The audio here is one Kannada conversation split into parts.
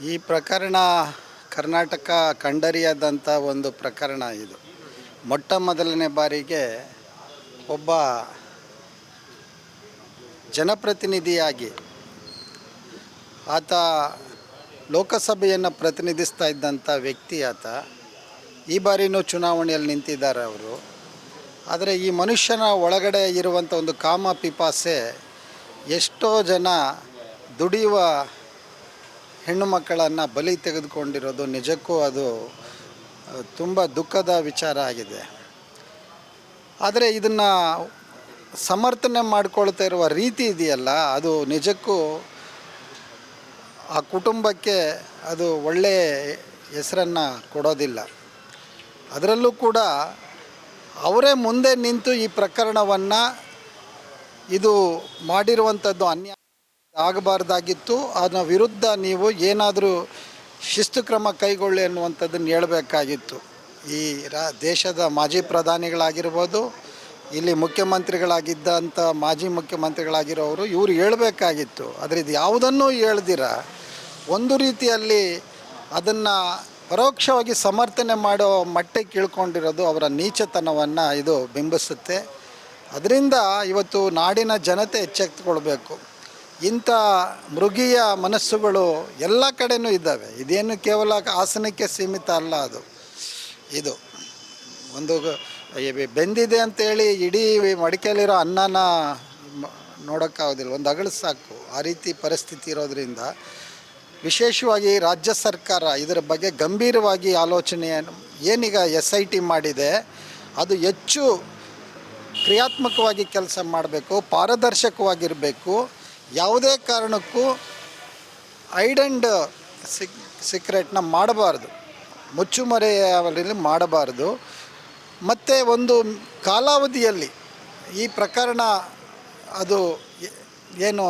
ಈ ಪ್ರಕರಣ ಕರ್ನಾಟಕ ಕಂಡರಿಯದಂಥ ಒಂದು ಪ್ರಕರಣ ಇದು. ಮೊಟ್ಟ ಮೊದಲನೇ ಬಾರಿಗೆ ಒಬ್ಬ ಜನಪ್ರತಿನಿಧಿಯಾಗಿ ಆತ ಲೋಕಸಭೆಯನ್ನು ಪ್ರತಿನಿಧಿಸ್ತಾ ಇದ್ದಂಥ ವ್ಯಕ್ತಿ ಆತ. ಈ ಬಾರಿನೂ ಚುನಾವಣೆಯಲ್ಲಿ ನಿಂತಿದ್ದಾರೆ ಅವರು. ಆದರೆ ಈ ಮನುಷ್ಯನ ಒಳಗಡೆ ಇರುವಂಥ ಒಂದು ಕಾಮ ಪಿಪಾಸೆ ಎಷ್ಟೋ ಜನ ದುಡಿಯುವ ಹೆಣ್ಣು ಮಕ್ಕಳನ್ನು ಬಲಿ ತೆಗೆದುಕೊಂಡಿರೋದು ನಿಜಕ್ಕೂ ಅದು ತುಂಬ ದುಃಖದ ವಿಚಾರ ಆಗಿದೆ. ಆದರೆ ಇದನ್ನು ಸಮರ್ಥನೆ ಮಾಡಿಕೊಳ್ತಾ ಇರುವ ರೀತಿ ಇದೆಯಲ್ಲ, ಅದು ನಿಜಕ್ಕೂ ಆ ಕುಟುಂಬಕ್ಕೆ ಅದು ಒಳ್ಳೆಯ ಹೆಸರನ್ನು ಕೊಡೋದಿಲ್ಲ. ಅದರಲ್ಲೂ ಕೂಡ ಅವರೇ ಮುಂದೆ ನಿಂತು ಈ ಪ್ರಕರಣವನ್ನು ಇದು ಮಾಡಿರುವಂಥದ್ದು ಅನ್ಯಾಯ ಆಗಬಾರ್ದಾಗಿತ್ತು. ಅದರ ವಿರುದ್ಧ ನೀವು ಏನಾದರೂ ಶಿಸ್ತು ಕ್ರಮ ಕೈಗೊಳ್ಳಿ ಅನ್ನುವಂಥದ್ದನ್ನು ಹೇಳಬೇಕಾಗಿತ್ತು. ಈ ದೇಶದ ಮಾಜಿ ಪ್ರಧಾನಿಗಳಾಗಿರ್ಬೋದು, ಇಲ್ಲಿ ಮುಖ್ಯಮಂತ್ರಿಗಳಾಗಿದ್ದಂಥ ಮಾಜಿ ಮುಖ್ಯಮಂತ್ರಿಗಳಾಗಿರೋರು ಇವರು ಹೇಳಬೇಕಾಗಿತ್ತು. ಆದರೆ ಇದು ಯಾವುದನ್ನೂ ಹೇಳ್ದಿರ ಒಂದು ರೀತಿಯಲ್ಲಿ ಅದನ್ನು ಪರೋಕ್ಷವಾಗಿ ಸಮರ್ಥನೆ ಮಾಡೋ ಮಟ್ಟಕ್ಕೆ ಇಳ್ಕೊಂಡಿರೋದು ಅವರ ನೀಚತನವನ್ನು ಇದು ಬಿಂಬಿಸುತ್ತೆ. ಅದರಿಂದ ಇವತ್ತು ನಾಡಿನ ಜನತೆ ಎಚ್ಚೆತ್ತುಕೊಳ್ಬೇಕು. ಇಂಥ ಮೃಗೀಯ ಮನಸ್ಸುಗಳು ಎಲ್ಲ ಕಡೆಯೂ ಇದ್ದಾವೆ. ಇದೇನು ಕೇವಲ ಹಾಸನಕ್ಕೆ ಸೀಮಿತ ಅಲ್ಲ. ಇದು ಒಂದು ಬೆಂದಿದೆ ಅಂತೇಳಿ ಇಡೀ ಮಡಿಕೆಯಲ್ಲಿರೋ ಅನ್ನನ ನೋಡೋಕ್ಕಾಗೋದಿಲ್ಲ, ಒಂದು ಅಗಳು ಸಾಕು. ಆ ರೀತಿ ಪರಿಸ್ಥಿತಿ ಇರೋದರಿಂದ ವಿಶೇಷವಾಗಿ ರಾಜ್ಯ ಸರ್ಕಾರ ಇದರ ಬಗ್ಗೆ ಗಂಭೀರವಾಗಿ ಆಲೋಚನೆಯನ್ನು ಏನೀಗ SIT ಮಾಡಿದೆ ಅದು ಹೆಚ್ಚು ಕ್ರಿಯಾತ್ಮಕವಾಗಿ ಕೆಲಸ ಮಾಡಬೇಕು, ಪಾರದರ್ಶಕವಾಗಿರಬೇಕು. ಯಾವುದೇ ಕಾರಣಕ್ಕೂ ಹೈಡ್ ಆ್ಯಂಡ್ ಸೀಕ್ರೆಟ್ನ ಮಾಡಬಾರ್ದು, ಮುಚ್ಚುಮರೆಯಲ್ಲಿ ಮಾಡಬಾರ್ದು. ಮತ್ತು ಒಂದು ಕಾಲಾವಧಿಯಲ್ಲಿ ಈ ಪ್ರಕರಣ ಅದು ಏನು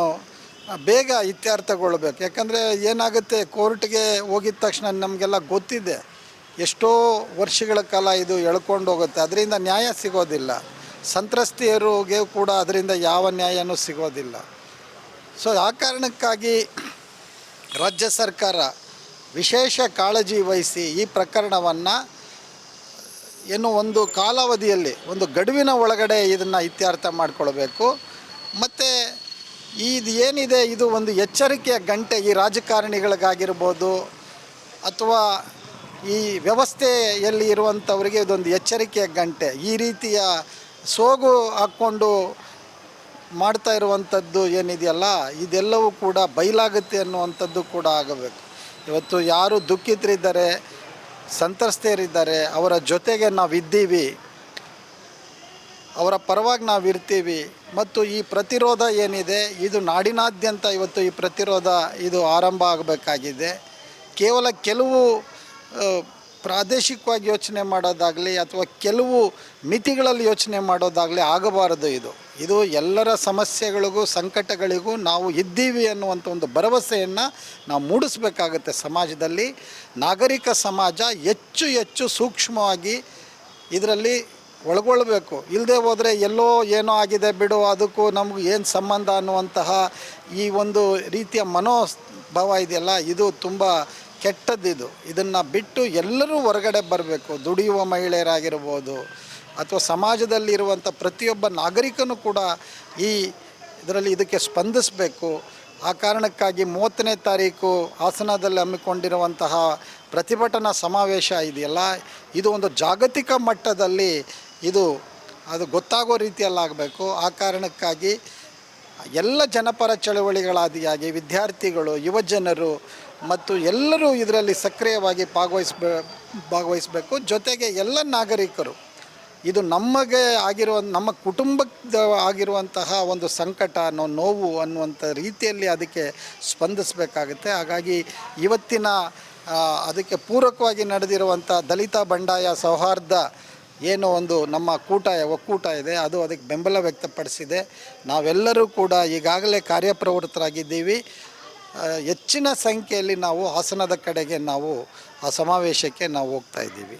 ಬೇಗ ಇತ್ಯರ್ಥಗೊಳ್ಬೇಕು. ಯಾಕಂದರೆ ಏನಾಗುತ್ತೆ, ಕೋರ್ಟ್ಗೆ ಹೋಗಿದ ತಕ್ಷಣ ನಮಗೆಲ್ಲ ಗೊತ್ತಿದೆ ಎಷ್ಟೋ ವರ್ಷಗಳ ಕಾಲ ಇದು ಎಳ್ಕೊಂಡು ಹೋಗುತ್ತೆ. ಅದರಿಂದ ನ್ಯಾಯ ಸಿಗೋದಿಲ್ಲ. ಸಂತ್ರಸ್ತೆಯರಿಗೆ ಕೂಡ ಅದರಿಂದ ಯಾವ ನ್ಯಾಯನೂ ಸಿಗೋದಿಲ್ಲ. ಸೊ ಆ ಕಾರಣಕ್ಕಾಗಿ ರಾಜ್ಯ ಸರ್ಕಾರ ವಿಶೇಷ ಕಾಳಜಿ ವಹಿಸಿ ಈ ಪ್ರಕರಣವನ್ನು ಒಂದು ಕಾಲಾವಧಿಯಲ್ಲಿ ಒಂದು ಗಡುವಿನ ಒಳಗಡೆ ಇದನ್ನು ಇತ್ಯರ್ಥ ಮಾಡಿಕೊಳ್ಬೇಕು. ಮತ್ತು ಇದು ಏನಿದೆ ಇದು ಒಂದು ಎಚ್ಚರಿಕೆಯ ಗಂಟೆ ಈ ರಾಜಕಾರಣಿಗಳಿಗಾಗಿರ್ಬೋದು ಅಥವಾ ಈ ವ್ಯವಸ್ಥೆಯಲ್ಲಿ ಇರುವಂಥವರಿಗೆ ಇದೊಂದು ಎಚ್ಚರಿಕೆಯ ಗಂಟೆ. ಈ ರೀತಿಯ ಸೋಗು ಹಾಕ್ಕೊಂಡು ಮಾಡ್ತಾ ಇರುವಂಥದ್ದು ಏನಿದೆಯಲ್ಲ, ಇದೆಲ್ಲವೂ ಕೂಡ ಬಯಲಾಗುತ್ತೆ ಅನ್ನುವಂಥದ್ದು ಕೂಡ ಆಗಬೇಕು. ಇವತ್ತು ಯಾರು ದುಃಖಿತರಿದ್ದಾರೆ, ಸಂತ್ರಸ್ತೆಯರಿದ್ದಾರೆ, ಅವರ ಜೊತೆಗೆ ನಾವಿದ್ದೀವಿ, ಅವರ ಪರವಾಗಿ ನಾವು ಇರ್ತೀವಿ. ಮತ್ತು ಈ ಪ್ರತಿರೋಧ ಏನಿದೆ ಇದು ನಾಡಿನಾದ್ಯಂತ ಇವತ್ತು ಈ ಪ್ರತಿರೋಧ ಇದು ಆರಂಭ ಆಗಬೇಕಾಗಿದೆ. ಕೇವಲ ಕೆಲವು ಪ್ರಾದೇಶಿಕವಾಗಿ ಯೋಚನೆ ಮಾಡೋದಾಗಲಿ ಅಥವಾ ಕೆಲವು ಮಿತಿಗಳಲ್ಲಿ ಯೋಚನೆ ಮಾಡೋದಾಗಲಿ ಆಗಬಾರದು. ಇದು ಎಲ್ಲರ ಸಮಸ್ಯೆಗಳಿಗೂ ಸಂಕಟಗಳಿಗೂ ನಾವು ಇದ್ದೀವಿ ಅನ್ನುವಂಥ ಒಂದು ಭರವಸೆಯನ್ನು ನಾವು ಮೂಡಿಸ್ಬೇಕಾಗತ್ತೆ. ಸಮಾಜದಲ್ಲಿ ನಾಗರಿಕ ಸಮಾಜ ಹೆಚ್ಚು ಹೆಚ್ಚು ಸೂಕ್ಷ್ಮವಾಗಿ ಇದರಲ್ಲಿ ಒಳಗೊಳ್ಳಬೇಕು. ಇಲ್ಲದೆ ಹೋದರೆ ಎಲ್ಲೋ ಏನೋ ಆಗಿದೆ ಬಿಡು, ಅದಕ್ಕೂ ನಮಗೂ ಏನು ಸಂಬಂಧ ಅನ್ನುವಂತಹ ಈ ಒಂದು ರೀತಿಯ ಮನೋಭಾವ ಇದೆಯಲ್ಲ, ಇದು ತುಂಬ ಕೆಟ್ಟದ್ದಿದು. ಇದನ್ನು ಬಿಟ್ಟು ಎಲ್ಲರೂ ಹೊರಗಡೆ ಬರಬೇಕು. ದುಡಿಯುವ ಮಹಿಳೆಯರಾಗಿರ್ಬೋದು ಅಥವಾ ಸಮಾಜದಲ್ಲಿರುವಂಥ ಪ್ರತಿಯೊಬ್ಬ ನಾಗರಿಕನೂ ಕೂಡ ಇದಕ್ಕೆ ಸ್ಪಂದಿಸಬೇಕು. ಆ ಕಾರಣಕ್ಕಾಗಿ 30ನೇ ತಾರೀಕು ಹಾಸನದಲ್ಲಿ ಹಮ್ಮಿಕೊಂಡಿರುವಂತಹ ಪ್ರತಿಭಟನಾ ಸಮಾವೇಶ ಇದೆಯಲ್ಲ, ಇದು ಒಂದು ಜಾಗತಿಕ ಮಟ್ಟದಲ್ಲಿ ಅದು ಗೊತ್ತಾಗೋ ರೀತಿಯಲ್ಲಾಗಬೇಕು. ಆ ಕಾರಣಕ್ಕಾಗಿ ಎಲ್ಲ ಜನಪರ ಚಳವಳಿಗಳಾದಿಯಾಗಿ ವಿದ್ಯಾರ್ಥಿಗಳು, ಯುವಜನರು ಮತ್ತು ಎಲ್ಲರೂ ಇದರಲ್ಲಿ ಸಕ್ರಿಯವಾಗಿ ಭಾಗವಹಿಸಬೇಕು. ಜೊತೆಗೆ ಎಲ್ಲ ನಾಗರಿಕರು ಇದು ನಮಗೆ ನಮ್ಮ ಕುಟುಂಬದ ಆಗಿರುವಂತಹ ಒಂದು ಸಂಕಟ ನೋವು ಅನ್ನುವಂಥ ರೀತಿಯಲ್ಲಿ ಅದಕ್ಕೆ ಸ್ಪಂದಿಸಬೇಕಾಗುತ್ತೆ. ಹಾಗಾಗಿ ಇವತ್ತಿನ ಅದಕ್ಕೆ ಪೂರಕವಾಗಿ ನಡೆದಿರುವಂಥ ದಲಿತ ಬಂಡಾಯ ಸೌಹಾರ್ದ ಏನೋ ಒಂದು ನಮ್ಮ ಒಕ್ಕೂಟ ಇದೆ, ಅದು ಅದಕ್ಕೆ ಬೆಂಬಲ ವ್ಯಕ್ತಪಡಿಸಿದೆ. ನಾವೆಲ್ಲರೂ ಕೂಡ ಈಗಾಗಲೇ ಕಾರ್ಯಪ್ರವೃತ್ತರಾಗಿದ್ದೀವಿ. ಹೆಚ್ಚಿನ ಸಂಖ್ಯೆಯಲ್ಲಿ ನಾವು ಹಾಸನದ ಕಡೆಗೆ ನಾವು ಆ ಸಮಾವೇಶಕ್ಕೆ ನಾವು ಹೋಗ್ತಾ ಇದ್ದೀವಿ.